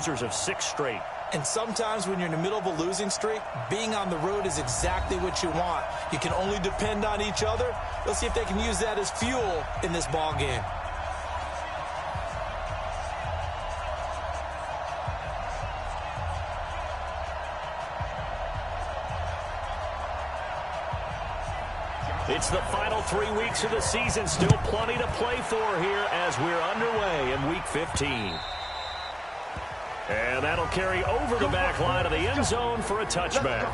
losers of 6 straight. And sometimes when you're in the middle of a losing streak, being on the road is exactly what you want. You can only depend on each other. Let's see if they can use that as fuel in this ball game. It's the final 3 weeks of the season. Still plenty to play for here as we're underway in Week 15. And that'll carry over the back line of the end zone for a touchback.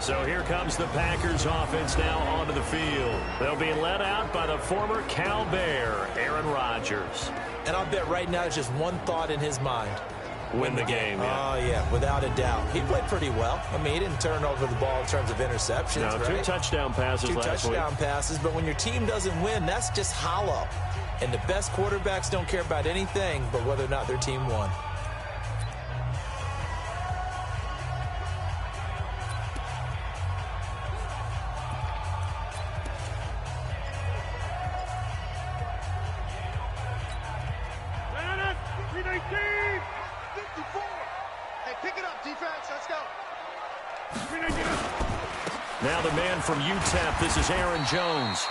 So here comes the Packers offense now onto the field. They'll be led out by the former Cal Bear, Aaron Rodgers. And I'll bet right now it's just one thought in his mind. Win the game, yeah. Oh, yeah, without a doubt. He played pretty well. I mean, he didn't turn over the ball in terms of interceptions. No, right? 2 touchdown passes last week. 2 touchdown passes, but when your team doesn't win, that's just hollow. And the best quarterbacks don't care about anything but whether or not their team won. Now the man from UTEP, this is Aaron Jones.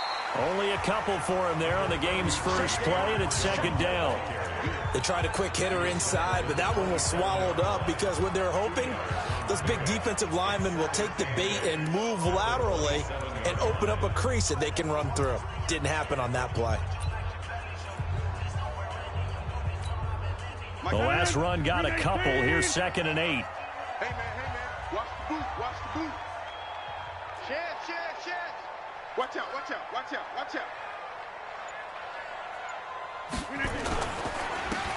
Only a couple for him there on the game's first play, and it's 2nd down. They tried a quick hitter inside, but that one was swallowed up because what they're hoping, those big defensive linemen will take the bait and move laterally and open up a crease that they can run through. Didn't happen on that play. The last run got a couple. Here's 2nd and 8. Hey, man, watch the boot, watch the boot. Chance. Watch out.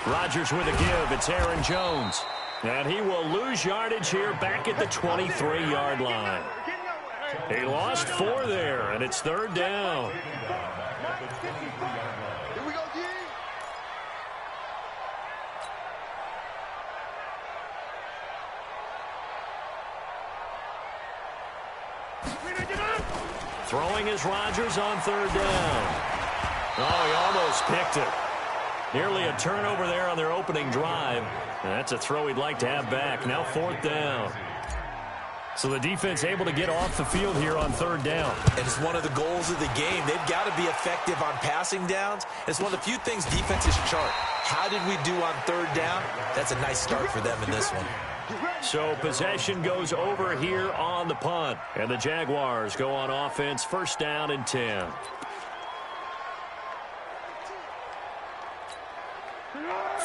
Rodgers with a give. It's Aaron Jones. And he will lose yardage here back at the 23-yard line. He lost 4 there, and it's 3rd down. Here we go, G. Throwing is Rodgers on 3rd down. Oh, he almost picked it. Nearly a turnover there on their opening drive. And that's a throw he'd like to have back. Now 4th down. So the defense able to get off the field here on 3rd down. And it's one of the goals of the game. They've got to be effective on passing downs. It's one of the few things defenses chart. How did we do on 3rd down? That's a nice start for them in this one. So possession goes over here on the punt. And the Jaguars go on offense, 1st down and 10.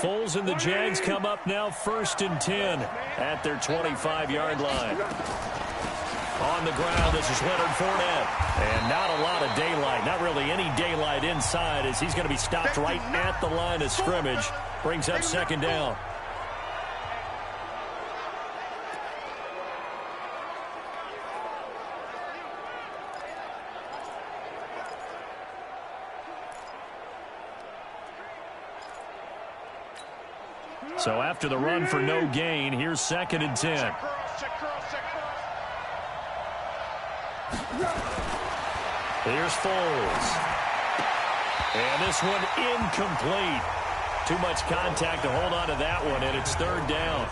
Foles and the Jags come up now 1st and 10 at their 25-yard line. On the ground, this is Leonard Fournette. And not a lot of daylight, not really any daylight inside as he's going to be stopped right at the line of scrimmage. Brings up 2nd down. So after the run for no gain, here's 2nd and 10. Here's Foles. And this one incomplete. Too much contact to hold on to that one, and it's 3rd down.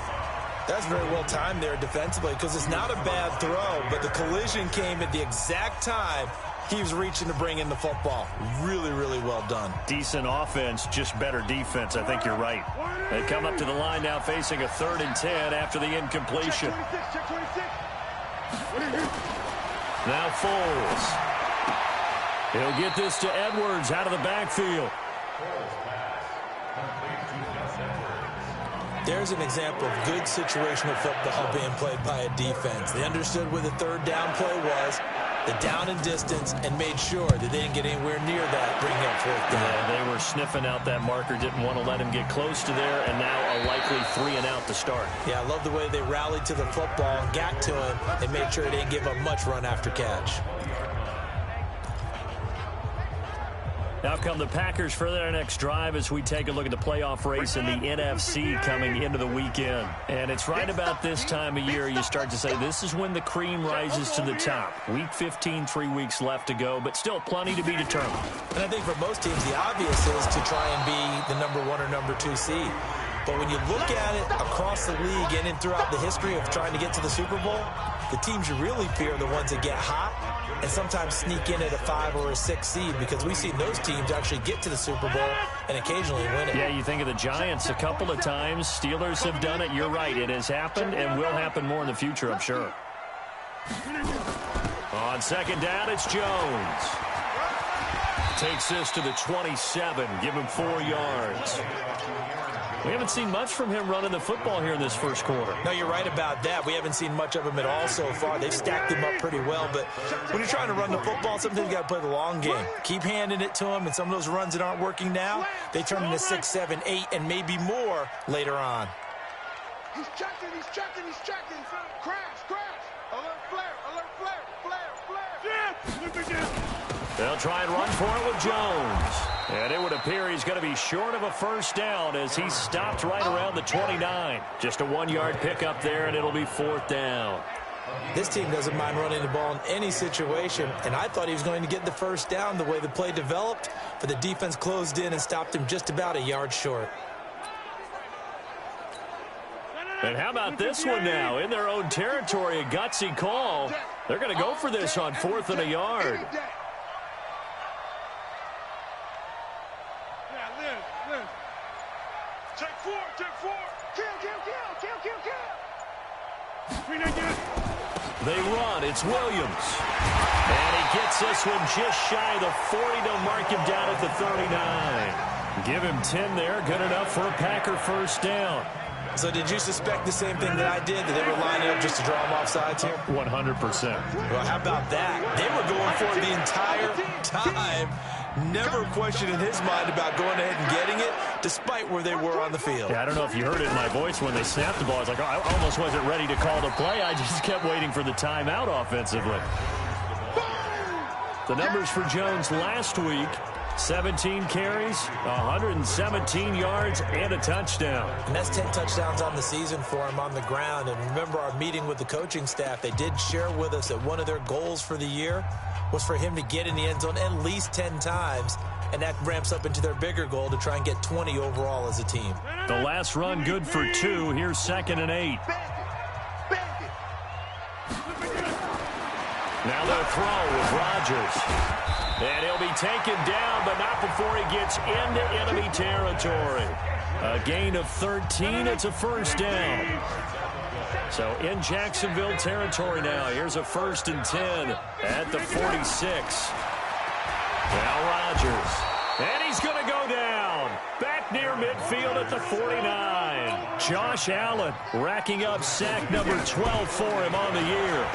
That's very well timed there defensively because it's not a bad throw, but the collision came at the exact time he was reaching to bring in the football. Really, really well done. Decent offense, just better defense. I think you're right. They come up to the line now facing a 3rd and 10 after the incompletion. Now Foles. He'll get this to Edwards out of the backfield. There's an example of good situational football being played by a defense. They understood where the 3rd down play was, the down and distance, and made sure that they didn't get anywhere near that, bringing up 4th down. Yeah, they were sniffing out that marker, didn't want to let him get close to there, and now a likely 3 and out to start. Yeah, I love the way they rallied to the football and got to him and made sure they didn't give up much run after catch. Now come the Packers for their next drive as we take a look at the playoff race in the NFC coming into the weekend. And it's right about this time of year you start to say this is when the cream rises to the top. Week 15, 3 weeks left to go, but still plenty to be determined. And I think for most teams, the obvious is to try and be the number 1 or number 2 seed. But when you look at it across the league and throughout the history of trying to get to the Super Bowl, the teams you really fear are the ones that get hot and sometimes sneak in at a 5 or a 6 seed, because we've seen those teams actually get to the Super Bowl and occasionally win it. Yeah, you think of the Giants a couple of times. Steelers have done it. You're right. It has happened and will happen more in the future, I'm sure. On second down, it's Jones. Takes this to the 27. Give him 4 yards. We haven't seen much from him running the football here in this first quarter. No, you're right about that. We haven't seen much of him at all so far. They've stacked him up pretty well, but when you're trying to run the football, sometimes you got to play the long game. Keep handing it to him, and some of those runs that aren't working now, they turn into 6, 7, 8, and maybe more later on. He's checking, he's checking, he's checking. Crash, crash. Alert flare, alert flare, flare, flare. Yeah. They'll try and run for it with Jones. And it would appear he's going to be short of a first down as he stopped right around the 29. Just a 1-yard pickup there, and it'll be 4th down. This team doesn't mind running the ball in any situation, and I thought he was going to get the first down the way the play developed, but the defense closed in and stopped him just about a yard short. And how about this one now? In their own territory, a gutsy call. They're going to go for this on 4th and a yard. They run. It's Williams. And he gets this one just shy of the 40 to mark him down at the 39. Give him 10 there. Good enough for a Packer first down. So did you suspect the same thing that I did, that they were lining up just to draw them off sides here? 100%. Well, how about that? They were going for it the entire time. Never a question in his mind about going ahead and getting it, despite where they were on the field. Yeah, I don't know if you heard it in my voice when they snapped the ball. I was like, oh, I almost wasn't ready to call the play. I just kept waiting for the timeout offensively. The numbers for Jones last week: 17 carries, 117 yards, and a touchdown. And that's 10 touchdowns on the season for him on the ground. And remember our meeting with the coaching staff, they did share with us that one of their goals for the year was for him to get in the end zone at least 10 times. And that ramps up into their bigger goal to try and get 20 overall as a team. The last run good for 2. Here's 2nd and 8. Now they'll throw with Rodgers. And he'll be taken down, but not before he gets into enemy territory. A gain of 13. It's a first down. So in Jacksonville territory now. Here's a 1st and 10 at the 46. Now Rodgers. And he's going to go down. Back near midfield at the 49. Josh Allen racking up sack number 12 for him on the year.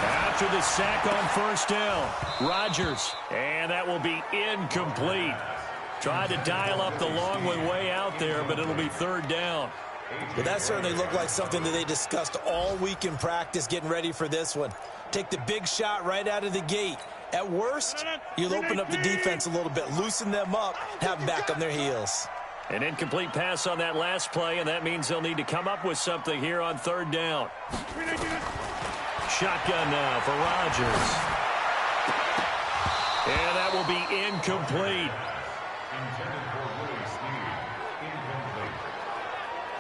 After the sack on first down, Rodgers, and that will be incomplete. Tried to dial up the long one way out there, but it'll be 3rd down. Well, that certainly looked like something that they discussed all week in practice, getting ready for this one. Take the big shot right out of the gate. At worst, you'll open up the defense a little bit, loosen them up, have them back on their heels. An incomplete pass on that last play, and that means they'll need to come up with something here on 3rd down. Shotgun now for Rodgers. And that will be incomplete.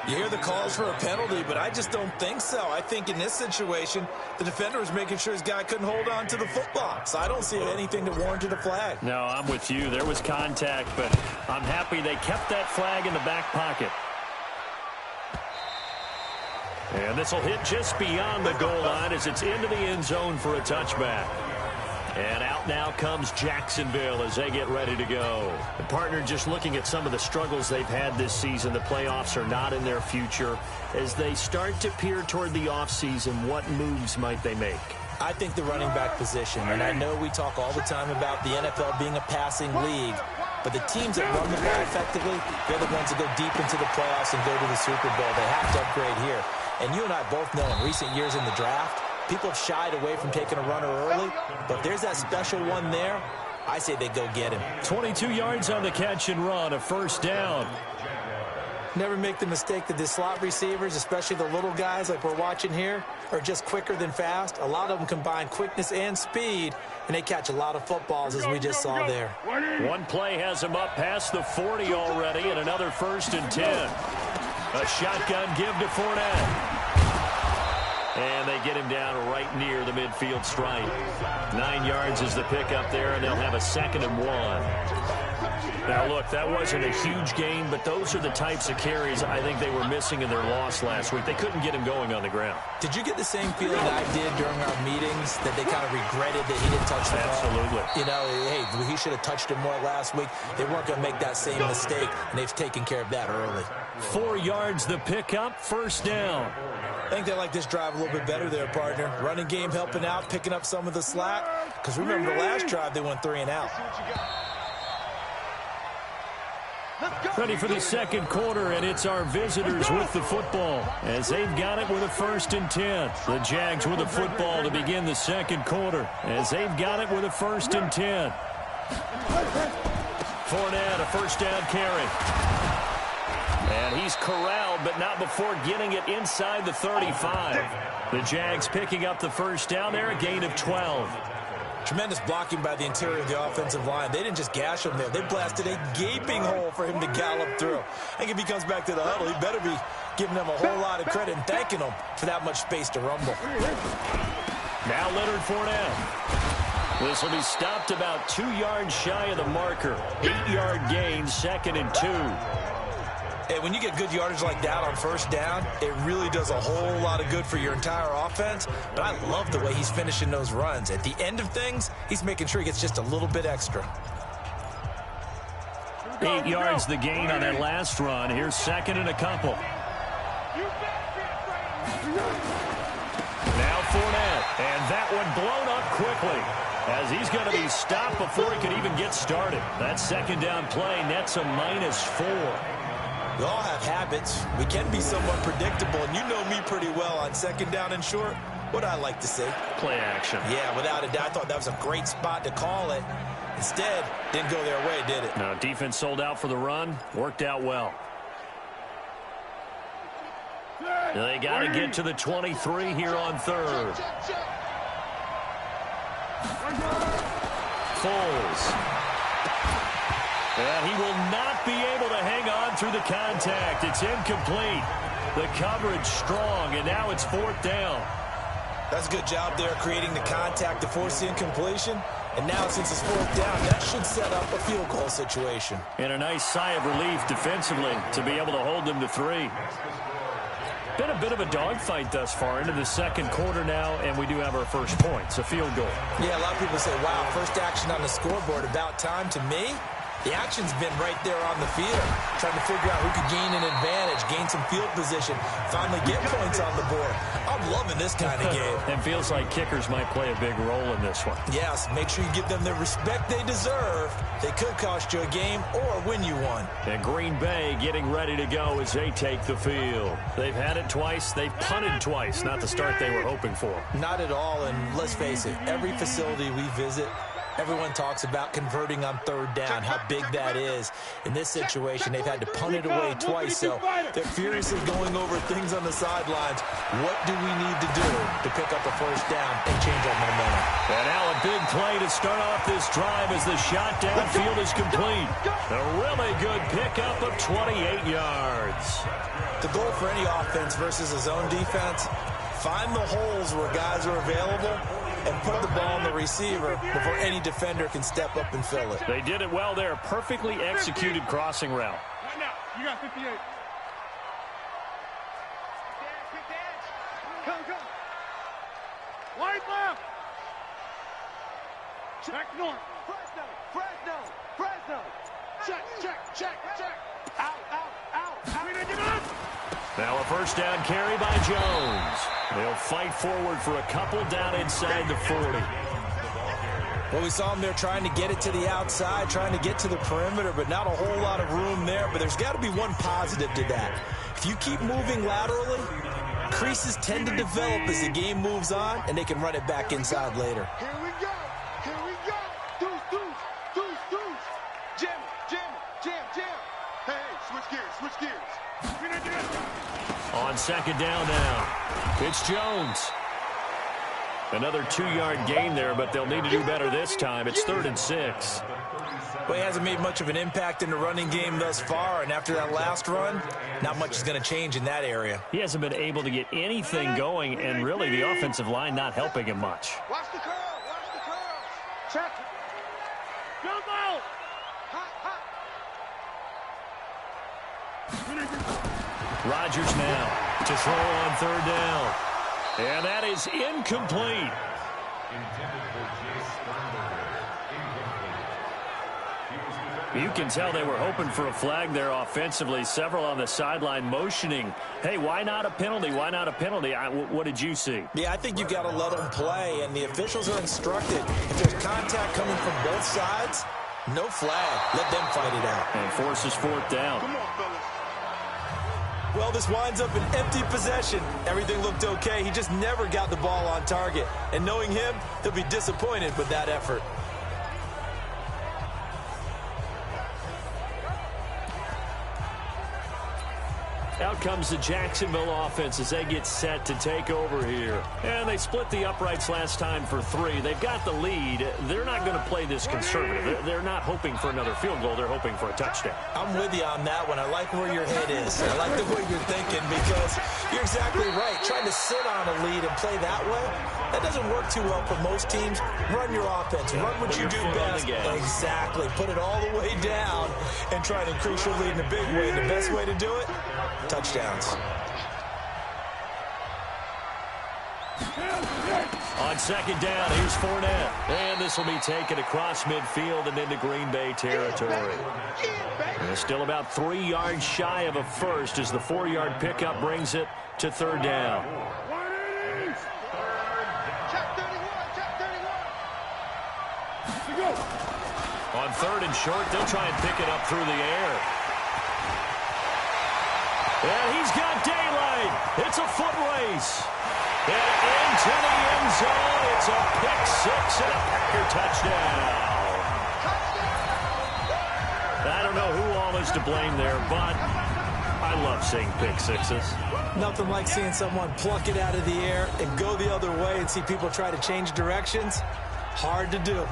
You hear the calls for a penalty, but I just don't think so. I think in this situation, the defender was making sure his guy couldn't hold on to the football. So I don't see anything that warranted a flag. No, I'm with you. There was contact, but I'm happy they kept that flag in the back pocket. And this will hit just beyond the goal line as it's into the end zone for a touchback. And out now comes Jacksonville as they get ready to go. The partner, just looking at some of the struggles they've had this season, the playoffs are not in their future. As they start to peer toward the offseason, what moves might they make? I think the running back position, and I know we talk all the time about the NFL being a passing league, but the teams that run the ball effectively, they're the ones that go deep into the playoffs and go to the Super Bowl. They have to upgrade here. And you and I both know in recent years in the draft, people have shied away from taking a runner early, but if there's that special one there, I say they go get him. 22 yards on the catch and run, a first down. Never make the mistake that the slot receivers, especially the little guys like we're watching here, are just quicker than fast. A lot of them combine quickness and speed, and they catch a lot of footballs, as we just saw there. One play has him up past the 40 already, and another 1st and 10. A shotgun give to Fournette. And they get him down right near the midfield stripe. 9 yards is the pickup there, and they'll have a 2nd and 1. Now, look, that wasn't a huge gain, but those are the types of carries I think they were missing in their loss last week. They couldn't get him going on the ground. Did you get the same feeling I did during our meetings, that they kind of regretted that he didn't touch the ball? Absolutely. You know, hey, he should have touched it more last week. They weren't going to make that same mistake, and they've taken care of that early. 4 yards the pickup, 1st down. I think they like this drive a little bit better there, partner. Running game helping out, picking up some of the slack. Because remember, the last drive, they went 3 and out. Ready for the 2nd quarter, and it's our visitors with the football as they've got it with a 1st and 10. The Jags with the football to begin the 2nd quarter as they've got it with a 1st and 10. Fournette, a 1st down carry. And he's corralled, but not before getting it inside the 35. The Jags picking up the 1st down there, a gain of 12. Tremendous blocking by the interior of the offensive line. They didn't just gash him there. They blasted a gaping hole for him to gallop through. I think if he comes back to the huddle, he better be giving them a whole lot of credit and thanking them for that much space to rumble. Now Leonard Fournette. This will be stopped about 2 yards shy of the marker. 8-yard gain, 2nd and 2. Hey, when you get good yardage like that on 1st down, it really does a whole lot of good for your entire offense. But I love the way he's finishing those runs. At the end of things, he's making sure he gets just a little bit extra. 8 yards the gain on that last run. Here's 2nd and a couple. Now Fournette, and that one blown up quickly as he's going to be stopped before he could even get started. That 2nd down play nets a -4. We all have habits. We can be somewhat predictable, and you know me pretty well on 2nd down and short. What I like to say? Play action. Yeah, without a doubt. I thought that was a great spot to call it. Instead, didn't go their way, did it? No, defense sold out for the run. Worked out well. They got to get to the 23 here on 3rd. Foles. And he will not be able to hang on through the contact. It's incomplete. The coverage strong, and now it's 4th down. That's a good job there creating the contact to force the incompletion. And now since it's 4th down, that should set up a field goal situation. And a nice sigh of relief defensively to be able to hold them to 3. Been a bit of a dogfight thus far into the 2nd quarter now, and we do have our 1st point. It's a field goal. Yeah, a lot of people say, wow, 1st action on the scoreboard, about time. To me, the action's been right there on the field, trying to figure out who could gain an advantage, gain some field position, finally get points on the board. I'm loving this kind of game. It feels like kickers might play a big role in this one. Yes, make sure you give them the respect they deserve. They could cost you a game or win you one. And Green Bay getting ready to go as they take the field. They've had it twice. They've punted twice. Not the start they were hoping for. Not at all, and let's face it, every facility we visit, everyone talks about converting on 3rd down, how big that is. In this situation, they've had to punt it away twice, so they're furiously going over things on the sidelines. What do we need to do to pick up a 1st down and change our momentum? And now a big play to start off this drive as the shot downfield is complete. A really good pickup of 28 yards. The goal for any offense versus a zone defense, find the holes where guys are available and put the ball on the receiver before any defender can step up and fill it. They did it well there. Perfectly executed crossing route. Right now, you got 58. Come. Wide left. Check north. Fresno. Check. Out. Give it up. Now a 1st down carry by Jones. They'll fight forward for a couple down inside the 40. Well, we saw him there trying to get it to the outside, trying to get to the perimeter, but not a whole lot of room there. But there's got to be one positive to that. If you keep moving laterally, creases tend to develop as the game moves on, and they can run it back inside later. Here we go. Deuce. Jam. Hey, switch gears. On 2nd down now, it's Jones. Another 2-yard gain there, but they'll need to do better this time. It's 3rd and 6. Well, he hasn't made much of an impact in the running game thus far, and after that last run, not much is going to change in that area. He hasn't been able to get anything going, and really the offensive line not helping him much. Watch the curl. Watch the curl. Check it. Jump out. Hot, hot. Rodgers now to throw on 3rd down. And that is incomplete. You can tell they were hoping for a flag there offensively. Several on the sideline motioning, hey, why not a penalty? Why not a penalty? What did you see? Yeah, I think you got to let them play, and the officials are instructed. If there's contact coming from both sides, no flag. Let them fight it out. And forces 4th down. Come on, fellas. Well, this winds up an empty possession. Everything looked okay. He just never got the ball on target. And knowing him, he'll be disappointed with that effort. Out comes the Jacksonville offense as they get set to take over here. And they split the uprights last time for 3. They've got the lead. They're not going to play this conservative. They're not hoping for another field goal. They're hoping for a touchdown. I'm with you on that one. I like where your head is. I like the way you're thinking because you're exactly right. Trying to sit on a lead and play that way, that doesn't work too well for most teams. Run your offense. Run what you do best. Exactly. Put it all the way down and try to increase your lead in a big way. The best way to do it, touchdowns. On 2nd down, here's Fournette. And this will be taken across midfield and into Green Bay territory. And still about 3 yards shy of a first as the 4-yard pickup brings it to 3rd down. On 3rd and short, they'll try and pick it up through the air. And he's got daylight. It's a foot race. And into the end zone. It's a pick 6 and a Packer touchdown. I don't know who all is to blame there, but I love seeing pick 6s. Nothing like seeing someone pluck it out of the air and go the other way and see people try to change directions. Hard to do.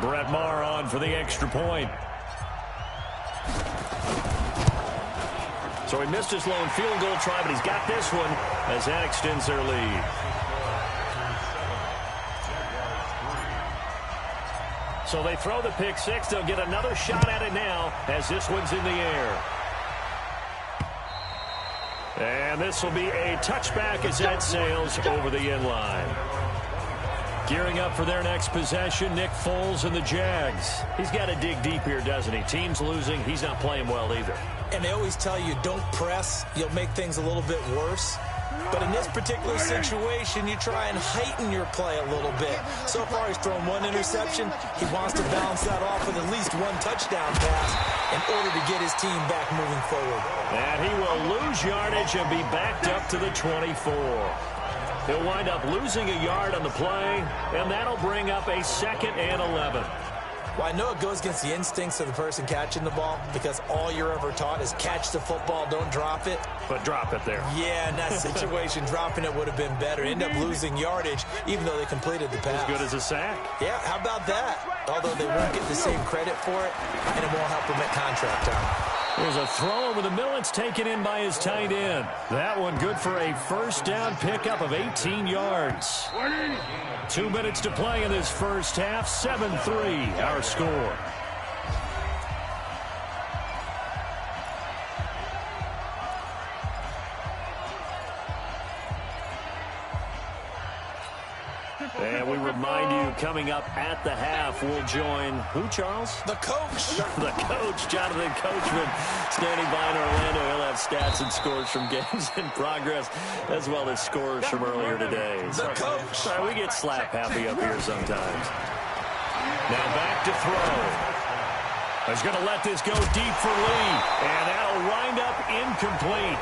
Brett Maher on for the extra point. So he missed his lone field goal try, but he's got this one as that extends their lead. So they throw the pick 6. They'll get another shot at it now as this one's in the air. And this will be a touchback as that sails over the end line. Gearing up for their next possession, Nick Foles and the Jags. He's got to dig deep here, doesn't he? Team's losing. He's not playing well either. And they always tell you, don't press. You'll make things a little bit worse. But in this particular situation, you try and heighten your play a little bit. So far, he's thrown 1 interception. He wants to balance that off with at least 1 touchdown pass in order to get his team back moving forward. And he will lose yardage and be backed up to the 24. He'll wind up losing a yard on the play, and that'll bring up a 2nd and 11. Well, I know it goes against the instincts of the person catching the ball because all you're ever taught is catch the football, don't drop it. But drop it there. Yeah, in that situation, dropping it would have been better. End up losing yardage, even though they completed the pass. As good as a sack. Yeah, how about that? Although they won't get the same credit for it, and it won't help them at contract time. There's a throw over the middle. It's taken in by his tight end. That one good for a first down pickup of 18 yards. 2 minutes to play in this first half. 7-3 our score. And we remind you, coming up at the half, we'll join who, Charles? The coach. The coach, Jonathan Coachman, standing by in Orlando. He'll have stats and scores from games in progress, as well as scores from earlier today. The coach. Sorry, we get slap happy up here sometimes. Now back to throw. He's going to let this go deep for Lee, and that'll wind up incomplete.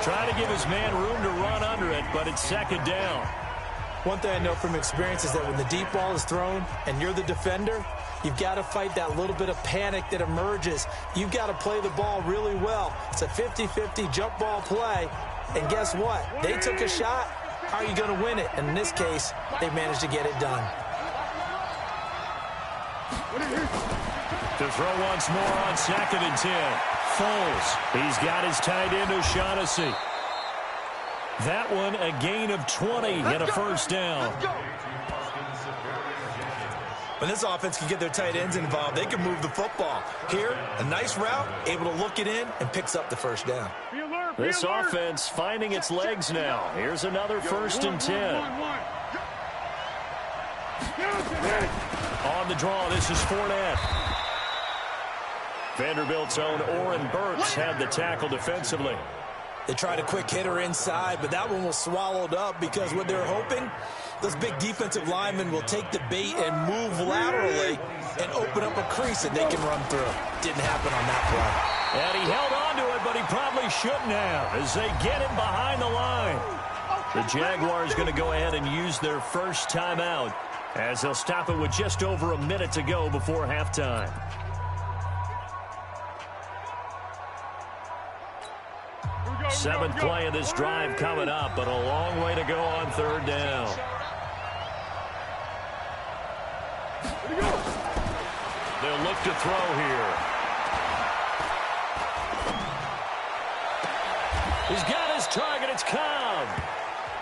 Trying to give his man room to run under it, but it's 2nd down. One thing I know from experience is that when the deep ball is thrown and you're the defender, you've got to fight that little bit of panic that emerges. You've got to play the ball really well. It's a 50-50 jump ball play, And guess what? They took a shot. How are you going to win it? And in this case, they managed to get it done. To throw once more on 2nd and 10. Foles. He's got his tight end O'Shaughnessy. That one a gain of 20 and a first down. When this offense can get their tight ends involved, they can move the football. Here, a nice route, able to look it in, and picks up the first down. This offense finding its legs now. Here's another 1st and 10. On the draw, this is Fournette. Vanderbilt's own Oren Burks had the tackle defensively. They tried a quick hitter inside, but that one was swallowed up because what they're hoping, those big defensive linemen will take the bait and move laterally and open up a crease that they can run through. Didn't happen on that play. And he held on to it, but he probably shouldn't have as they get him behind the line. The Jaguars going to go ahead and use their first timeout as they'll stop it with just over a minute to go before halftime. Seventh play of this drive coming up, but a long way to go on 3rd down. They'll look to throw here. He's got his target. It's Cobb.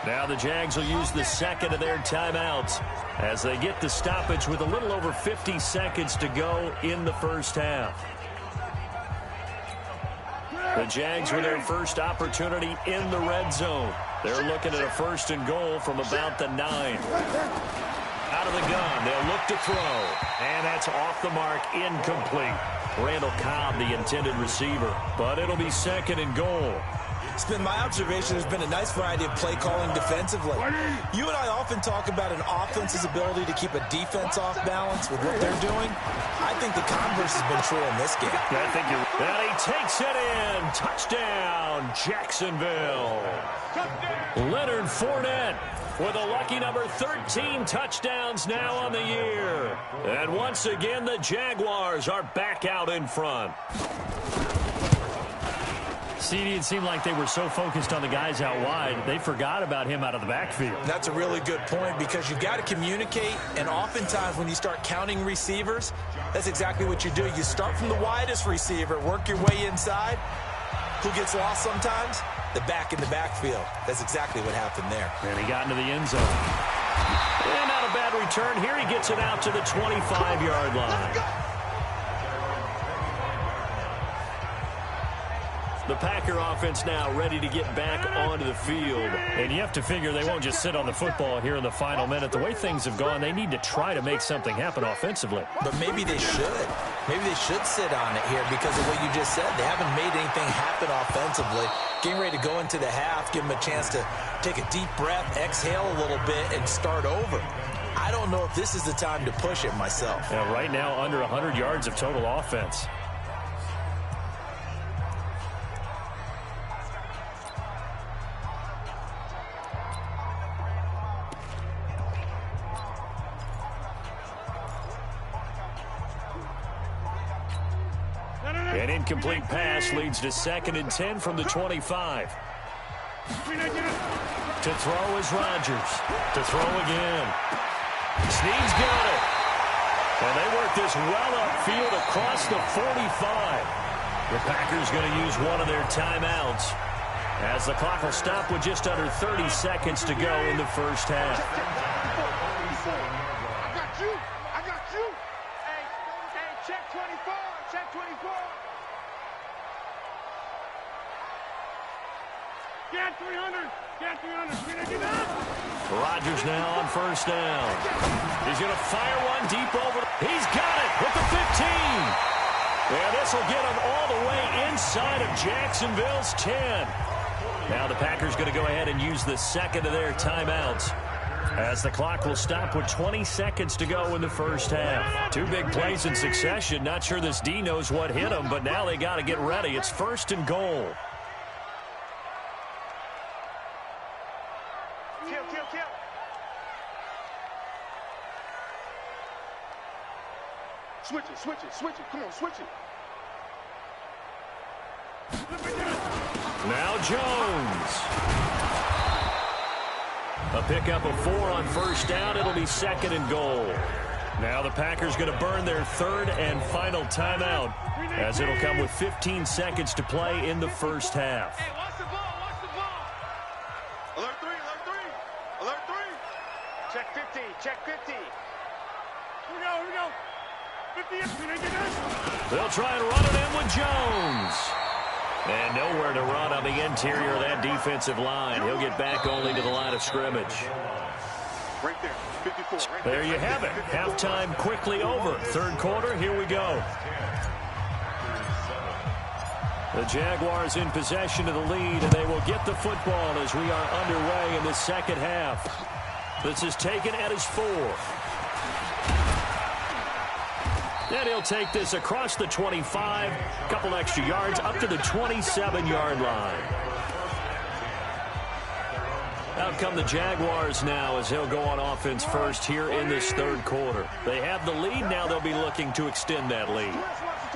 Now the Jags will use the second of their timeouts as they get the stoppage with a little over 50 seconds to go in the first half. The Jags with their first opportunity in the red zone. They're looking at a 1st and goal from about the 9. Out of the gun, they'll look to throw. And that's off the mark, incomplete. Randall Cobb, the intended receiver. But it'll be 2nd and goal. It's been my observation there's been a nice variety of play calling defensively. You and I often talk about an offense's ability to keep a defense off balance with what they're doing. I think the converse has been true in this game. I think you're right. And he takes it in. Touchdown, Jacksonville. Leonard Fournette with a lucky number 13 touchdowns now on the year. And once again, the Jaguars are back out in front. CD, it seemed like they were so focused on the guys out wide, they forgot about him out of the backfield. That's a really good point because you've got to communicate, and oftentimes when you start counting receivers, that's exactly what you do. You start from the widest receiver, work your way inside. Who gets lost sometimes? The back in the backfield. That's exactly what happened there. And he got into the end zone. And not a bad return. Here he gets it out to the 25-yard line. The Packer offense now ready to get back onto the field. And you have to figure they won't just sit on the football here in the final minute. The way things have gone, they need to try to make something happen offensively. But maybe they should. Maybe they should sit on it here because of what you just said. They haven't made anything happen offensively. Getting ready to go into the half, give them a chance to take a deep breath, exhale a little bit, and start over. I don't know if this is the time to push it myself. Yeah, right now, under 100 yards of total offense. An incomplete pass leads to 2nd and 10 from the 25. To throw is Rodgers. To throw again. Snead's got it. And they work this well upfield across the 45. The Packers going to use one of their timeouts as the clock will stop with just under 30 seconds to go in the first half. I got you. I got you. Hey, check 24. Check 24. Get 300. Get 300. Rodgers now on 1st down. He's going to fire one deep over. He's got it with the 15. And this will get him all the way inside of Jacksonville's 10. Now the Packers going to go ahead and use the second of their timeouts as the clock will stop with 20 seconds to go in the first half. Two big plays in succession. Not sure this D knows what hit him, but now they got to get ready. It's 1st and goal. Kill. Switch it. Come on, switch it. Now Jones. A pickup of 4 on first down. It'll be 2nd and goal. Now the Packers going to burn their 3rd and final timeout, as it'll come with 15 seconds to play in the first half. Hey, watch the ball, watch the ball. Alert 3, alert 3, alert 3. Check 50, check 50. Here we go. 50, they'll try and run it in with Jones. And nowhere to run on the interior of that defensive line. He'll get back only to the line of scrimmage. Right there, 54. Right there you have it. Halftime quickly over. 3rd quarter, here we go. The Jaguars in possession of the lead, and they will get the football as we are underway in the 2nd half. This is taken at his 4. And he'll take this across the 25, couple extra yards up to the 27-yard line. Out come the Jaguars now as he'll go on offense first here in this 3rd quarter. They have the lead. Now they'll be looking to extend that lead.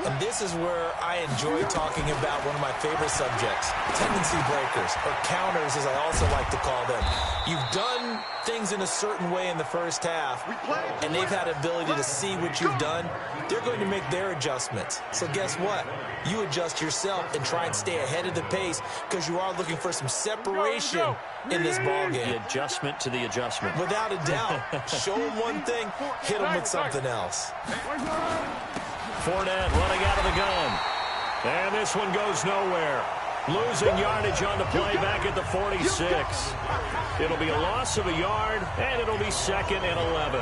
And this is where I enjoy talking about one of my favorite subjects, tendency breakers, or counters as I also like to call them. You've done things in a certain way in the first half, and they've had the ability to see what you've done. They're going to make their adjustments. So guess what? You adjust yourself and try and stay ahead of the pace because you are looking for some separation in this ball game. The adjustment to the adjustment. Without a doubt. Show them one thing, hit them with something else. Fournette running out of the gun. And this one goes nowhere. Losing yardage on the play back at the 46. It'll be a loss of a yard, and it'll be 2nd and 11.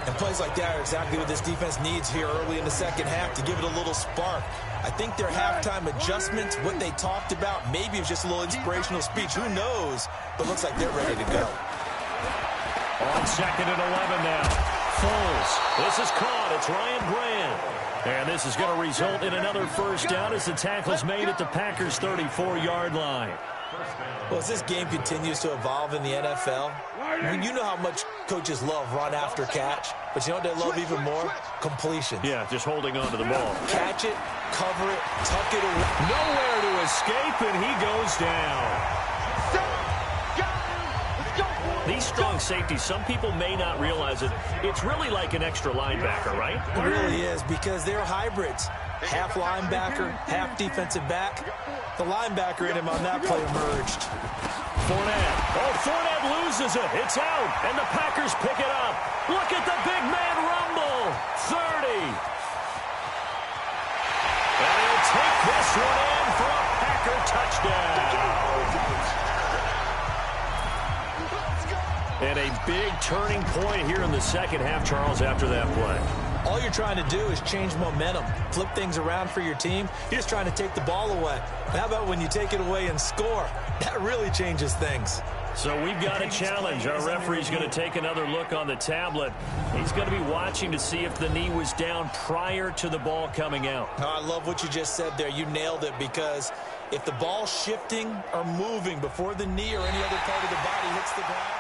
And plays like that are exactly what this defense needs here early in the 2nd half to give it a little spark. I think their halftime adjustments, what they talked about, maybe it was just a little inspirational speech. Who knows? But looks like they're ready to go. On 2nd and 11 now. Foles. This is caught. It's Ryan Grant. And this is going to result in another first down as the tackle's made at the Packers' 34-yard line. Well, as this game continues to evolve in the NFL, you know how much coaches love run after catch, but you know what they love even more? Completions. Yeah, just holding on to the ball. Catch it, cover it, tuck it away. Nowhere to escape, and he goes down. These strong safeties, some people may not realize it. It's really like an extra linebacker, right? It really is, because they're hybrids. Half linebacker, half defensive back. The linebacker in him on that play emerged. Fournette. Oh, Fournette loses it. It's out, and the Packers pick it up. Look at the big man rumble. 30. And he'll take this one in for a Packer touchdown. And a big turning point here in the 2nd half, Charles, after that play. All you're trying to do is change momentum, flip things around for your team. You're just trying to take the ball away. How about when you take it away and score? That really changes things. So we've got a challenge. Our referee's going to take another look on the tablet. He's going to be watching to see if the knee was down prior to the ball coming out. Oh, I love what you just said there. You nailed it, because if the ball's shifting or moving before the knee or any other part of the body hits the ground.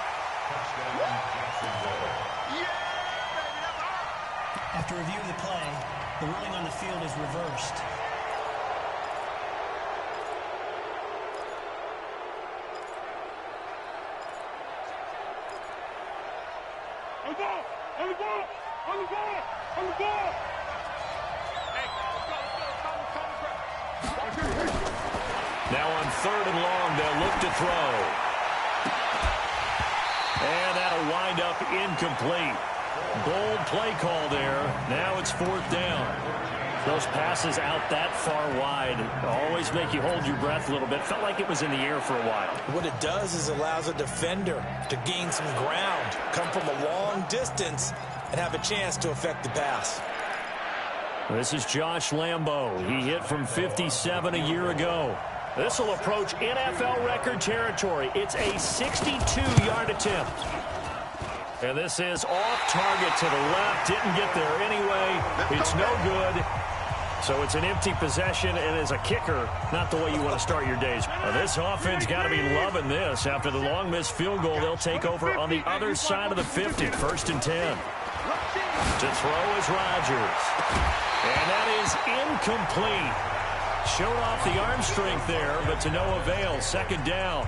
After review of the play, the ruling on the field is reversed. On the ball! On the ball! On the ball! On the ball! Hey, let's go. Now on 3rd and long, they'll look to throw. And that'll wind up incomplete. Bold play call there. Now it's 4th down. Those passes out that far wide always make you hold your breath a little bit. Felt like it was in the air for a while. What it does is allows a defender to gain some ground, come from a long distance, and have a chance to affect the pass. This is Josh Lambo. He hit from 57 a year ago. This will approach NFL record territory. It's a 62-yard attempt. And this is off target to the left. Didn't get there anyway. It's no good. So it's an empty possession, and as a kicker, not the way you want to start your days. This offense got to be loving this. After the long missed field goal, they'll take over on the other side of the 50, 1st and 10. To throw is Rodgers. And that is incomplete. Showed off the arm strength there, but to no avail. Second down.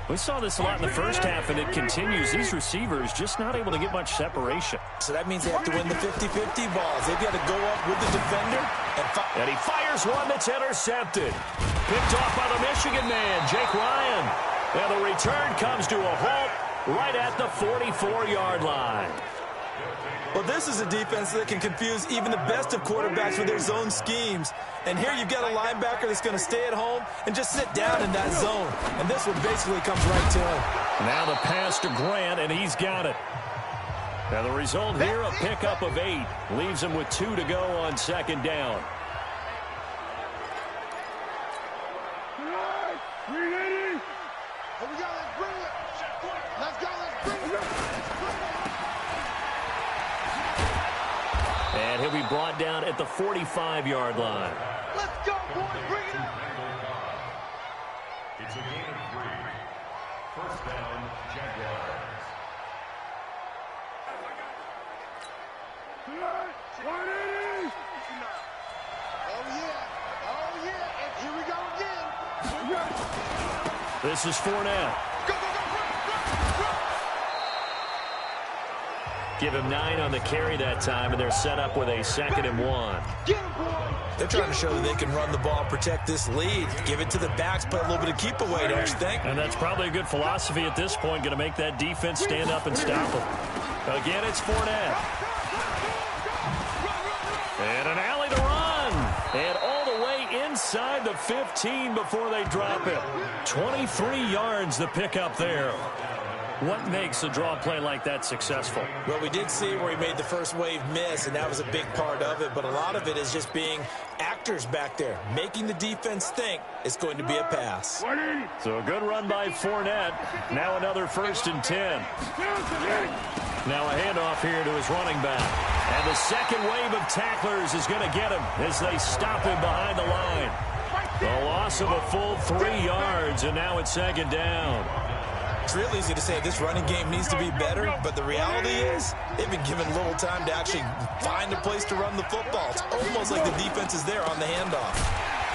We saw this a lot in the first half, and it continues. These receivers just not able to get much separation. So that means they have to win the 50-50 balls. They've got to go up with the defender. And he fires one that's intercepted. Picked off by the Michigan man, Jake Ryan. And the return comes to a halt right at the 44-yard line. Well, this is a defense that can confuse even the best of quarterbacks with their zone schemes. And here you've got a linebacker that's going to stay at home and just sit down in that zone. And this one basically comes right to him. Now the pass to Grant, and he's got it. Now the result here, a pickup of 8. Leaves him with 2 to go on second down. And he'll be brought down at the 45-yard line. Let's go, boys. Bring it up. It's a gain of 3. First down, Jaguars. 180. Oh, yeah. Oh, yeah. And here we go again. This is Fournette. Go, go, go. Run. Give him 9 on the carry that time, and they're set up with a 2nd and 1. Get him, boy. They're trying to show that they can run the ball, protect this lead. Give it to the backs, play a little bit of keep away, don't you think? And that's probably a good philosophy at this point, going to make that defense stand up and stop them. Again, it's Fournette. And an alley to run. And all the way inside the 15 before they drop it. 23 yards the pickup there. What makes a draw play like that successful? Well, we did see where he made the first wave miss, and that was a big part of it. But a lot of it is just being actors back there, making the defense think it's going to be a pass. So a good run by Fournette. Now another 1st and 10. Now a handoff here to his running back. And the second wave of tacklers is going to get him as they stop him behind the line. A loss of a full 3 yards, and now it's 2nd down. It's real easy to say this running game needs to be better, but the reality is they've been given little time to actually find a place to run the football. It's almost like the defense is there on the handoff.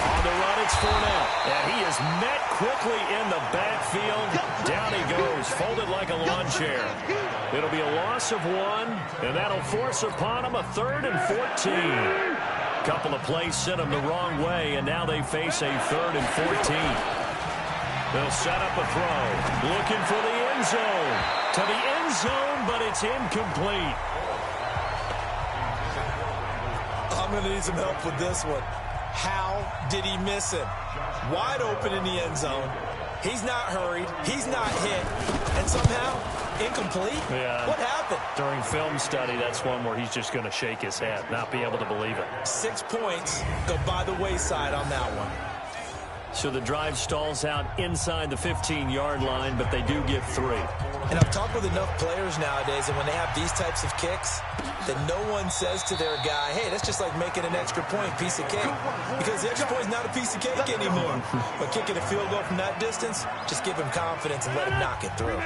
On the run, it's Fournette. And he is met quickly in the backfield. Down he goes, folded like a lawn chair. It'll be a loss of 1, and that'll force upon him a 3rd and 14. Couple of plays sent him the wrong way, and now they face a 3rd and 14. They'll set up a throw. Looking for the end zone. To the end zone, but it's incomplete. I'm going to need some help with this one. How did he miss him? Wide open in the end zone. He's not hurried. He's not hit. And somehow, incomplete? Yeah. What happened? During film study, that's one where he's just going to shake his head, not be able to believe it. 6 points go by the wayside on that one. So the drive stalls out inside the 15-yard line, but they do get 3. And I've talked with enough players nowadays, and when they have these types of kicks, that no one says to their guy, hey, that's just like making an extra point, piece of cake. Because the extra point is not a piece of cake anymore. But kicking a field goal from that distance, just give him confidence and let him knock it through.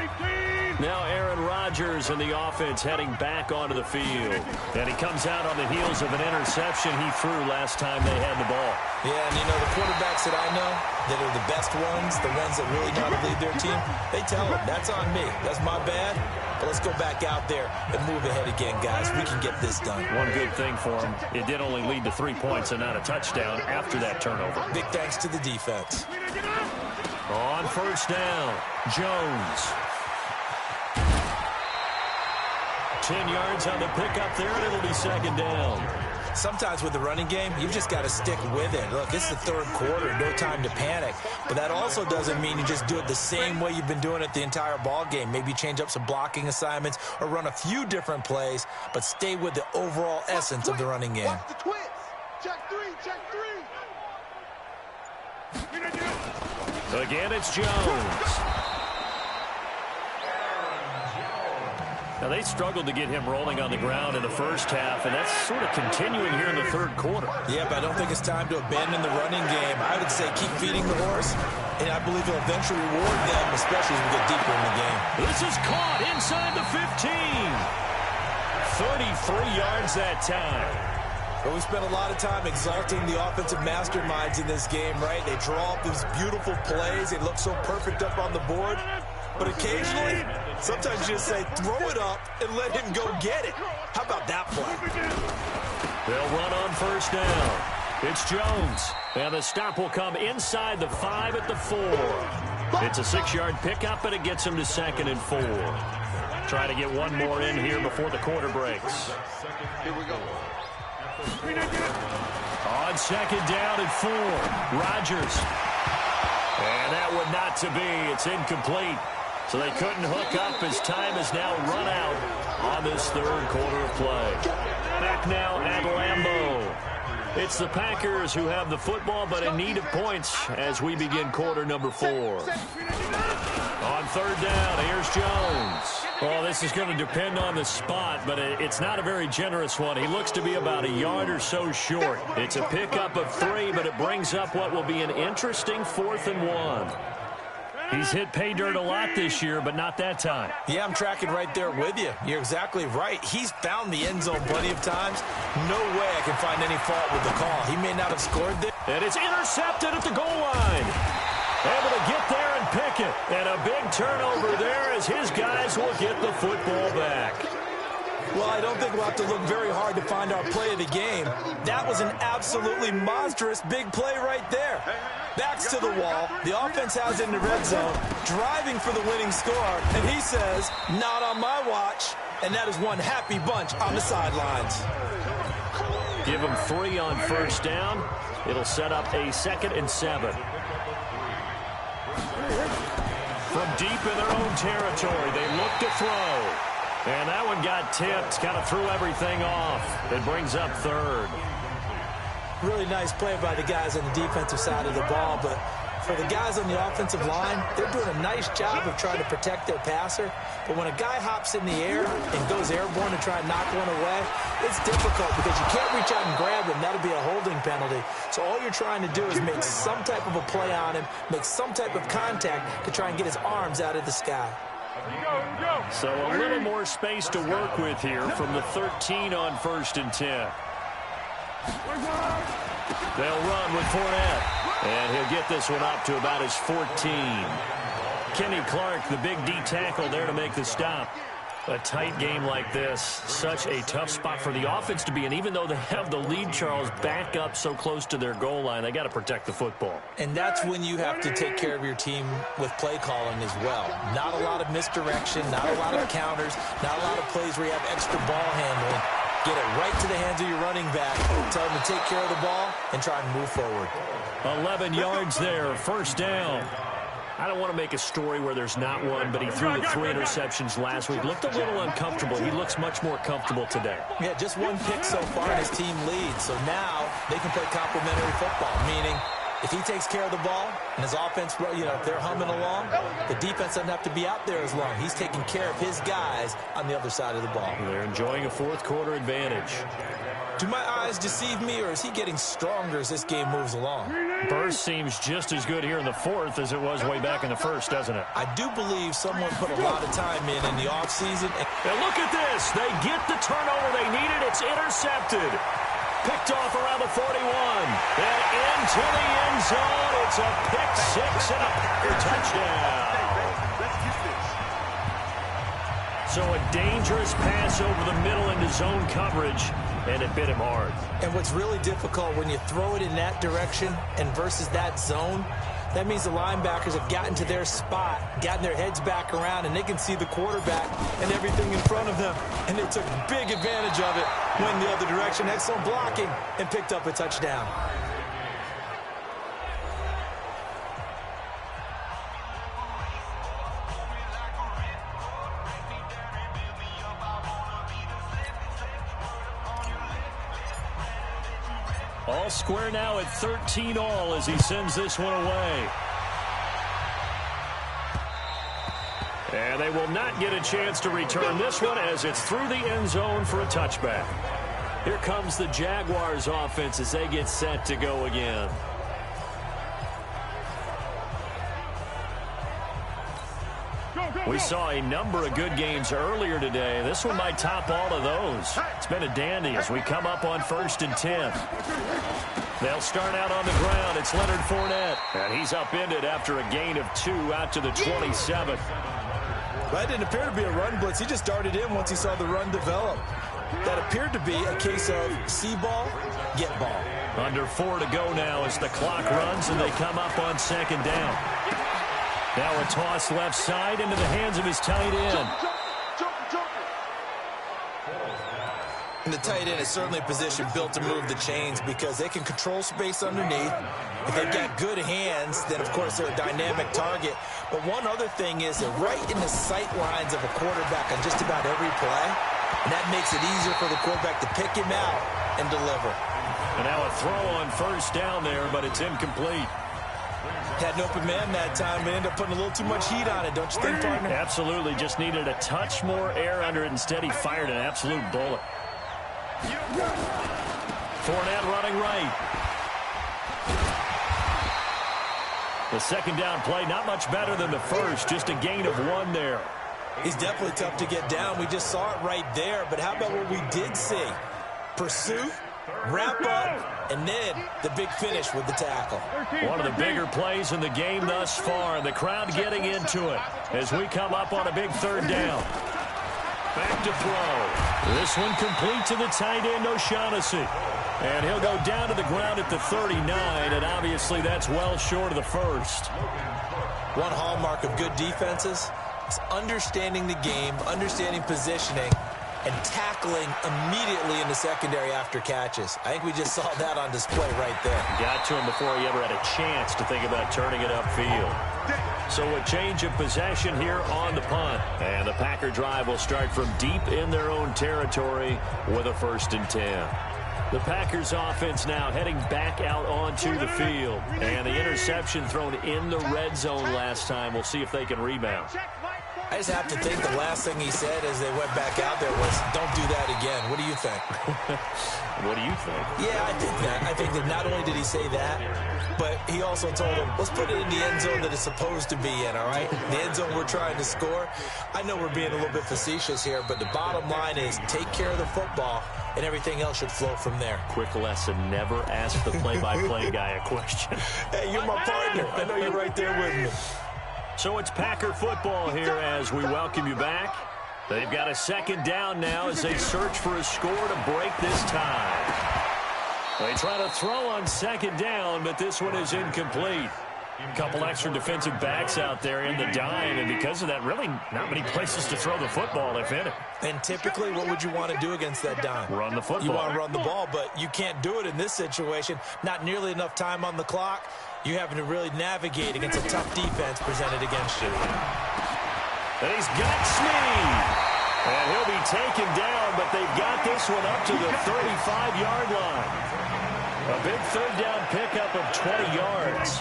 Now Aaron Rodgers and the offense heading back onto the field. And he comes out on the heels of an interception he threw last time they had the ball. Yeah, and you know, the quarterbacks that I know that are the best ones, the ones that really know how to lead their team, they tell them, that's on me. That's my bad. But let's go back out there and move ahead again, guys. We can get this done. One good thing for him, it did only lead to 3 points and not a touchdown after that turnover. Big thanks to the defense. On 1st down, Jones. 10 yards on the pickup there, and it'll be 2nd down. Sometimes with the running game, you've just got to stick with it. Look, it's the 3rd quarter, no time to panic. But that also doesn't mean you just do it the same way you've been doing it the entire ball game. Maybe change up some blocking assignments or run a few different plays, but stay with the overall essence of the running game. Watch the twist. Check 3, check 3. Again, it's Jones. Now, they struggled to get him rolling on the ground in the first half, and that's sort of continuing here in the 3rd quarter. Yeah, but I don't think it's time to abandon the running game. I would say keep feeding the horse, and I believe he'll eventually reward them, especially as we get deeper in the game. This is caught inside the 15. 33 yards that time. Well, we spent a lot of time exalting the offensive masterminds in this game, right? They draw up these beautiful plays. They look so perfect up on the board. But occasionally, sometimes you just say, throw it up and let him go get it. How about that play? They'll run on first down. It's Jones. And the stop will come inside the 5 at the 4. It's a 6-yard pickup, and it gets him to 2nd and 4. Try to get one more in here before the quarter breaks. Here we go. On 2nd down and 4, Rodgers. And that would not to be. It's incomplete. So they couldn't hook up as time is now run out on this third quarter of play. Back now at Lambeau. It's the Packers who have the football, but in need of points as we begin quarter number 4. On 3rd down, here's Jones. Well, this is going to depend on the spot, but it's not a very generous one. He looks to be about a yard or so short. It's a pickup of 3, but it brings up what will be an interesting 4th and 1. He's hit pay dirt a lot this year, but not that time. Yeah, I'm tracking right there with you. You're exactly right. He's found the end zone plenty of times. No way I can find any fault with the call. He may not have scored there. And it's intercepted at the goal line. Able to get there and pick it. And a big turnover there as his guys will get the football back. Well, I don't think we'll have to look very hard to find our play of the game. That was an absolutely monstrous big play right there. Backs to the wall. The offense has it in the red zone, driving for the winning score. And he says, not on my watch. And that is one happy bunch on the sidelines. Give them 3 on first down. It'll set up a 2nd and 7. From deep in their own territory, they look to throw. And that one got tipped, kind of threw everything off. It brings up 3rd. Really nice play by the guys on the defensive side of the ball, but for the guys on the offensive line, they're doing a nice job of trying to protect their passer. But when a guy hops in the air and goes airborne to try and knock one away, it's difficult because you can't reach out and grab him. That'll be a holding penalty. So all you're trying to do is make some type of a play on him, make some type of contact to try and get his arms out of the sky. So a little more space to work with here from the 13 on 1st and 10. They'll run with Fournette. And he'll get this one up to about his 14. Kenny Clark, the big D tackle there to make the stop. A tight game like this, such a tough spot for the offense to be in. Even though they have the lead, Charles, back up so close to their goal line, they got to protect the football. And that's when you have to take care of your team with play calling as well. Not a lot of misdirection, not a lot of counters, not a lot of plays where you have extra ball handling. Get it right to the hands of your running back. Tell them to take care of the ball and try and move forward. 11 yards there, first down. I don't want to make a story where there's not one, but he threw the 3 interceptions last week. Looked a little uncomfortable. He looks much more comfortable today. Yeah, just 1 pick so far and his team leads. So now they can play complementary football, meaning if he takes care of the ball and his offense, if they're humming along, the defense doesn't have to be out there as long. He's taking care of his guys on the other side of the ball. They're enjoying a 4th quarter advantage. Do my eyes deceive me, or is he getting stronger as this game moves along? Burst seems just as good here in the 4th as it was way back in the 1st, doesn't it? I do believe someone put a lot of time in the offseason. And look at this. They get the turnover they needed. It's intercepted. Picked off around the 41. And into the end zone. It's a pick 6 and a Packer touchdown. So a dangerous pass over the middle into zone coverage, and it bit him hard. And what's really difficult when you throw it in that direction and versus that zone, that means the linebackers have gotten to their spot, gotten their heads back around, and they can see the quarterback and everything in front of them. And they took big advantage of it, went the other direction, excellent blocking, and picked up a touchdown. All square now at 13 all as he sends this one away. And they will not get a chance to return this one as it's through the end zone for a touchback. Here comes the Jaguars offense as they get set to go again. We saw a number of good games earlier today. This one might top all of those. It's been a dandy as we come up on 1st and 10. They'll start out on the ground. It's Leonard Fournette. And he's upended after a gain of 2 out to the 27. That didn't appear to be a run blitz. He just darted in once he saw the run develop. That appeared to be a case of see ball, get ball. Under 4 to go now as the clock runs and they come up on 2nd down. Now a toss left side into the hands of his tight end. And the tight end is certainly a position built to move the chains because they can control space underneath. If they've got good hands, then, of course, they're a dynamic target. But one other thing is they're right in the sight lines of a quarterback on just about every play. And that makes it easier for the quarterback to pick him out and deliver. And now a throw on 1st down there, but it's incomplete. Had an open man that time, but ended up putting a little too much heat on it, don't you think, partner? Absolutely. Just needed a touch more air under it. Instead, he fired an absolute bullet. Fournette running right. The 2nd down play, not much better than the first. Just a gain of 1 there. He's definitely tough to get down. We just saw it right there. But how about what we did see? Pursuit, wrap up, and then the big finish with the tackle. One of the bigger plays in the game thus far, and the crowd getting into it as we come up on a big 3rd down. Back to throw. This one complete to the tight end, O'Shaughnessy. And he'll go down to the ground at the 39, and obviously that's well short of the first. One hallmark of good defenses is understanding the game, understanding positioning, and tackling immediately in the secondary after catches. I think we just saw that on display right there. Got to him before he ever had a chance to think about turning it upfield. So a change of possession here on the punt. And the Packer drive will start from deep in their own territory with a 1st and 10. The Packers offense now heading back out onto the field. And the interception thrown in the red zone last time. We'll see if they can rebound. I just have to think the last thing he said as they went back out there was, don't do that again. What do you think? What do you think? Yeah, I think that. I think that not only did he say that, but he also told them, let's put it in the end zone that it's supposed to be in, all right? The end zone we're trying to score. I know we're being a little bit facetious here, but the bottom line is take care of the football, and everything else should flow from there. Quick lesson, never ask the play-by-play guy a question. Hey, you're my partner. I know you're right there with me. So it's Packer football here as we welcome you back. They've got a 2nd down now as they search for a score to break this tie. They try to throw on 2nd down, but this one is incomplete. A couple extra defensive backs out there in the dime, and because of that, really not many places to throw the football, if any. And typically, what would you want to do against that dime? Run the football. You want to run the ball, but you can't do it in this situation. Not nearly enough time on the clock. You're having to really navigate against a tough defense presented against you. And he's got Snead. And he'll be taken down, but they've got this one up to the 35-yard line. A big 3rd down pickup of 20 yards.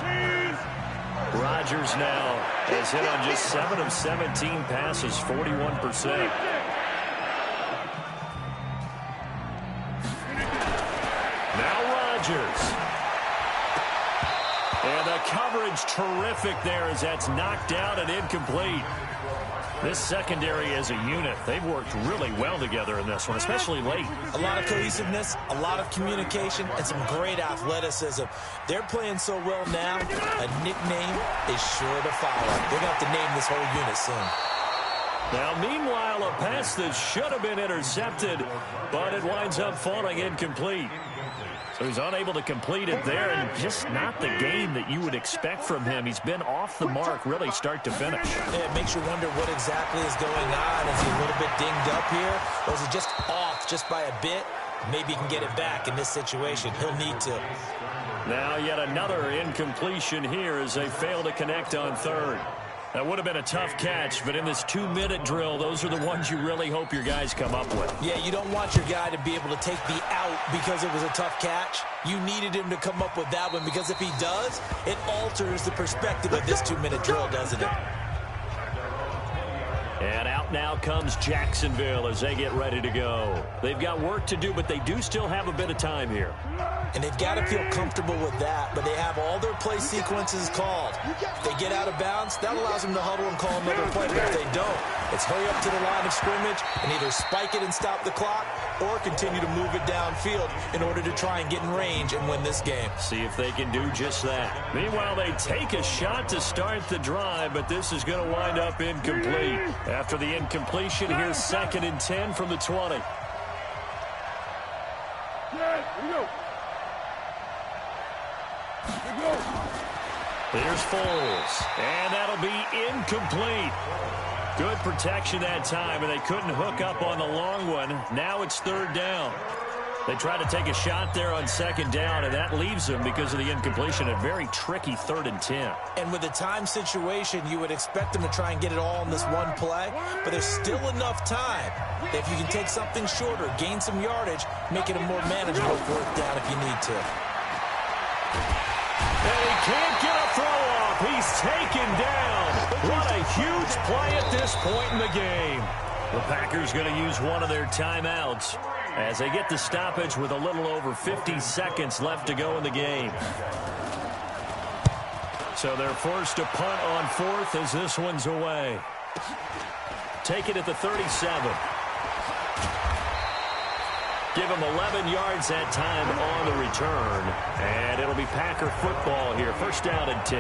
Rodgers now has hit on just 7 of 17 passes, 41%. Now Rodgers. And the coverage terrific there as that's knocked down and incomplete. This secondary as a unit, they've worked really well together in this one, especially late. A lot of cohesiveness, a lot of communication, and some great athleticism. They're playing so well now, a nickname is sure to follow. They're going to have to name this whole unit soon. Now, meanwhile, a pass that should have been intercepted, but it winds up falling incomplete. So he's unable to complete it there, and just not the game that you would expect from him. He's been off the mark, really, start to finish. Yeah, it makes you wonder what exactly is going on. Is he a little bit dinged up here, or is he just off just by a bit? Maybe he can get it back in this situation. He'll need to. Now yet another incompletion here as they fail to connect on 3rd. That would have been a tough catch, but in this 2-minute drill, those are the ones you really hope your guys come up with. Yeah, you don't want your guy to be able to take the out because it was a tough catch. You needed him to come up with that one because if he does, it alters the perspective of this 2-minute drill, doesn't it? And out now comes Jacksonville as they get ready to go. They've got work to do, but they do still have a bit of time here. And they've got to feel comfortable with that, but they have all their play sequences called. If they get out of bounds, that allows them to huddle and call another play, but if they don't, it's hurry up to the line of scrimmage and either spike it and stop the clock or continue to move it downfield in order to try and get in range and win this game. See if they can do just that. Meanwhile, they take a shot to start the drive, but this is going to wind up incomplete. After the incompletion, here's 2nd and 10 from the 20. Here's Foles, and that'll be incomplete. Good protection that time, and they couldn't hook up on the long one. Now it's 3rd down. They tried to take a shot there on 2nd down, and that leaves them, because of the incompletion, a very tricky 3rd and 10. And with the time situation, you would expect them to try and get it all in this one play, but there's still enough time that if you can take something shorter, gain some yardage, make it a more manageable 4th down if you need to. And he can't get a throw off. He's taken down. What a huge play at this point in the game. The Packers going to use one of their timeouts as they get the stoppage with a little over 50 seconds left to go in the game. So they're forced to punt on 4th as this one's away. Take it at the 37. Give him 11 yards that time on the return. And it'll be Packer football here. 1st down and 10.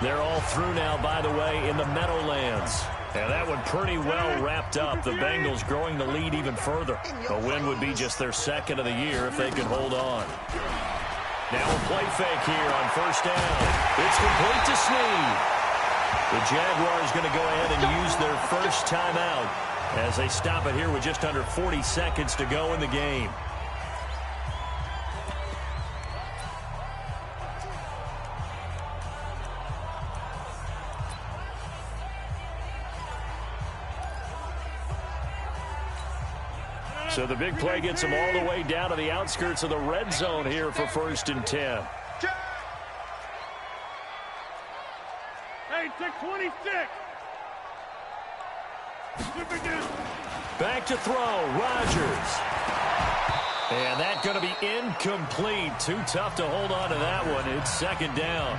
They're all through now, by the way, in the Meadowlands. And that one pretty well wrapped up. The Bengals growing the lead even further. A win would be just their 2nd of the year if they could hold on. Now a play fake here on 1st down. It's complete to Snead. The Jaguars going to go ahead and use their first timeout as they stop it here with just under 40 seconds to go in the game. So the big play gets them all the way down to the outskirts of the red zone here for 1st and 10. Hey, take 26. Back to throw, Rodgers. And that's going to be incomplete. Too tough to hold on to that one. It's 2nd down.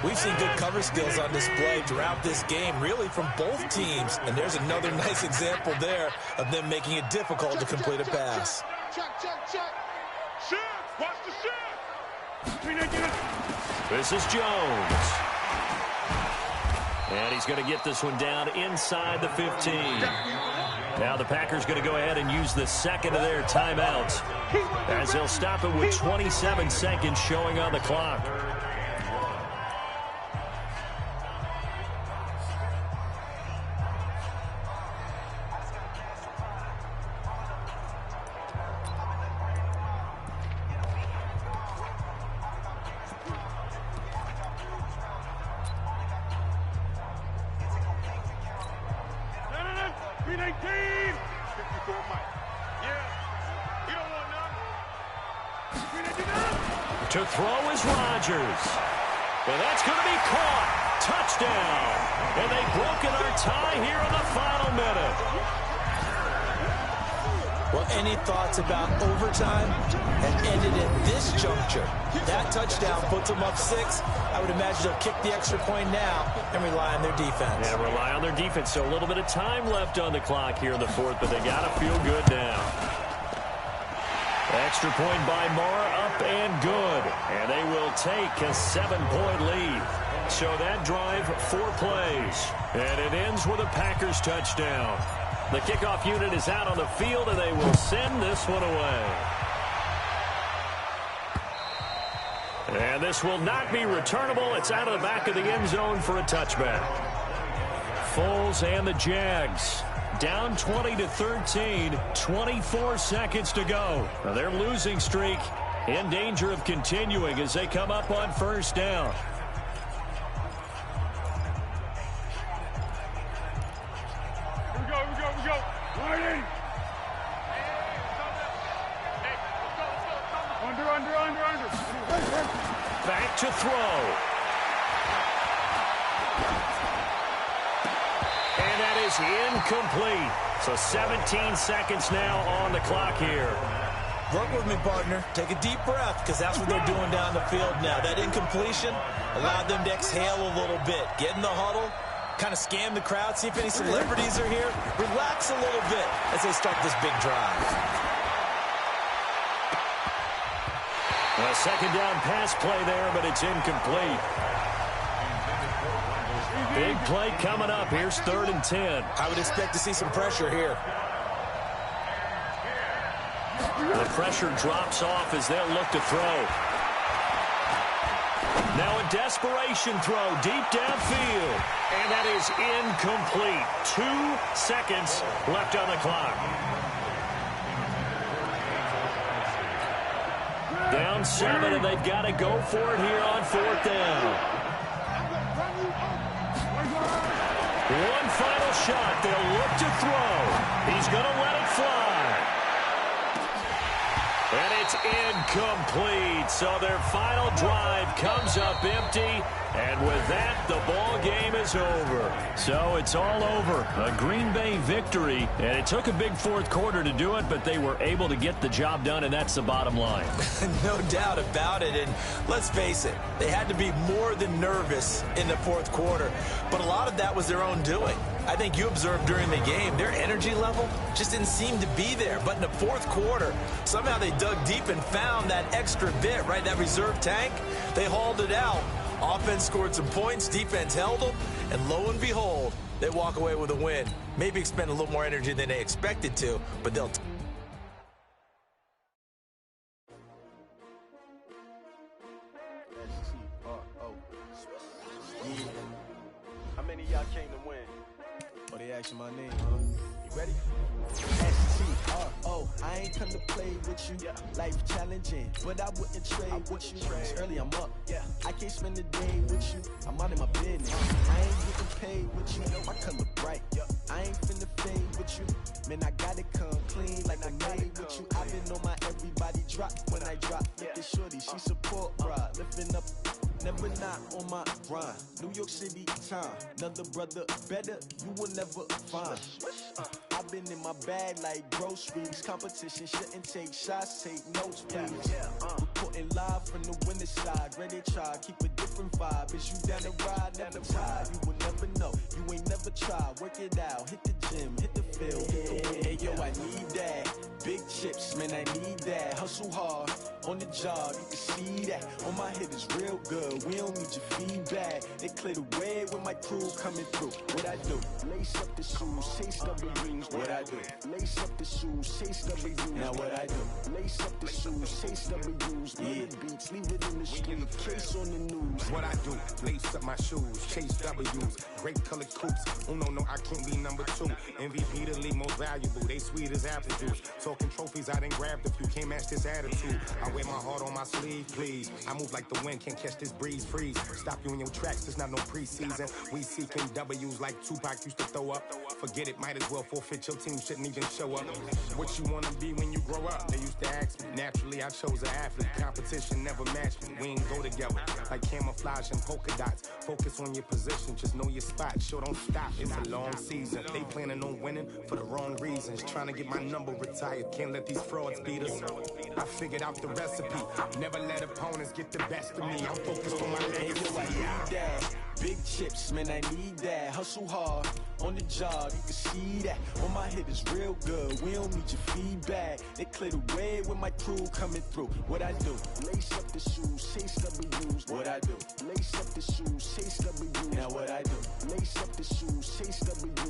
We've seen good cover skills on display throughout this game, really from both teams. And there's another nice example there of them making it difficult to complete a pass. Watch the shot. This is Jones. And he's going to get this one down inside the 15. Now the Packers going to go ahead and use the 2nd of their timeouts as they'll stop it with 27 seconds showing on the clock. To throw is Rodgers. And that's going to be caught. Touchdown. And they've broken our tie here in the final minute. Well, any thoughts about overtime? And ended at this juncture. That touchdown puts them up 6. I would imagine they'll kick the extra point now and rely on their defense. Yeah, rely on their defense. So a little bit of time left on the clock here in the 4th, but they got to feel good now. Extra point by Moore, up and good. And they will take a 7-point lead. So that drive, 4 plays. And it ends with a Packers touchdown. The kickoff unit is out on the field, and they will send this one away. And this will not be returnable. It's out of the back of the end zone for a touchback. Foles and the Jags down 20-13, 24 seconds to go. Now their losing streak in danger of continuing as they come up on 1st down. Here we go. Riding. Under. Back to throw. And that is incomplete. So 17 seconds now on the clock here. Work with me, partner. Take a deep breath, because that's what they're doing down the field now. That incompletion allowed them to exhale a little bit. Get in the huddle, kind of scan the crowd, see if any celebrities are here. Relax a little bit as they start this big drive. A second down pass play there, but it's incomplete. Big play coming up. Here's 3rd and 10. I would expect to see some pressure here. The pressure drops off as they'll look to throw. Now a desperation throw deep downfield. And that is incomplete. 2 seconds left on the clock. Down 7, and they've got to go for it here on 4th down. One final shot. They'll look to throw. He's going to let it fly. And it's incomplete. So their final drive comes up empty. And with that, the ball game is over. So it's all over. A Green Bay victory. And it took a big 4th quarter to do it, but they were able to get the job done, and that's the bottom line. No doubt about it. And let's face it, they had to be more than nervous in the 4th quarter. But a lot of that was their own doing. I think you observed during the game, their energy level just didn't seem to be there. But in the 4th quarter, somehow they dug deep and found that extra bit, right, that reserve tank. They hauled it out. Offense scored some points, defense held them, and lo and behold, they walk away with a win. Maybe expend a little more energy than they expected to, but they'll... How many of y'all came to win? Oh, they asking my name, huh? You ready? S-T-R-O, I ain't come to play with you. Life challenging, but I wouldn't trade with you. It's early, I'm up. I can't spend the day with you. I'm out of my business. I ain't getting paid with you. My color bright. I ain't finna fade with you. Man, I gotta come clean like I'm made with you. I've been on my everybody drop. When I drop, look at shorty, she support, bruh. Lifting up. Never not on my grind. New York City time. Another brother better, you will never find. I've been in my bag like groceries. Competition shouldn't take shots, take notes, please. Reporting live from the winning side. Ready to try, keep a different vibe. Is you down the ride, never tired. You will never know, you ain't never tried. Work it out, hit the gym, hit the field, hit the wind. Hey yo, I need that. Big chips, man, I need that. Hustle hard, on the job, you can see that. On my head is real good, we don't need your feedback. They clear the way when my crew coming through. What I do? Lace up the shoes, chase W's. What I do? Lace up the shoes, chase W's. Now what I do? Lace up the shoes, chase W's. Yeah, beats, leave it in the street, case on the news. What I do? Lace up my shoes, chase W's. Great colored coops. Oh no, I can't be number 2. MVP the league most valuable. They sweet as apple juice. Talking trophies, I done grabbed a few. Can't match this attitude. I wear my heart on my sleeve, please. I move like the wind, can't catch this breeze. Freeze. Stop you in your tracks. There's not no preseason. We seeking W's like Tupac used to throw up. Forget it, might as well forfeit. Your team shouldn't even show up. What you wanna be when you grow up? They used to ask me. Naturally, I chose an athlete. Competition never matched me. We ain't go together like camouflage and polka dots. Focus on your position, just know your spot. Sure, don't stop. It's a long season. They planning on winning for the wrong reasons. Trying to get my number retired. Can't let these frauds beat us. I figured out the recipe. Never let opponents get the best of me. I'm focused on my legacy. I need that. Big chips, man, I need that. Hustle hard, on the job, you can see that. On my head is real good, we don't need your feedback. They clear the way when my crew coming through. What I do? Lace up the shoes, chase W's. What I do? Lace up the shoes, chase W's. Now what I do? Lace up the shoes, chase W's.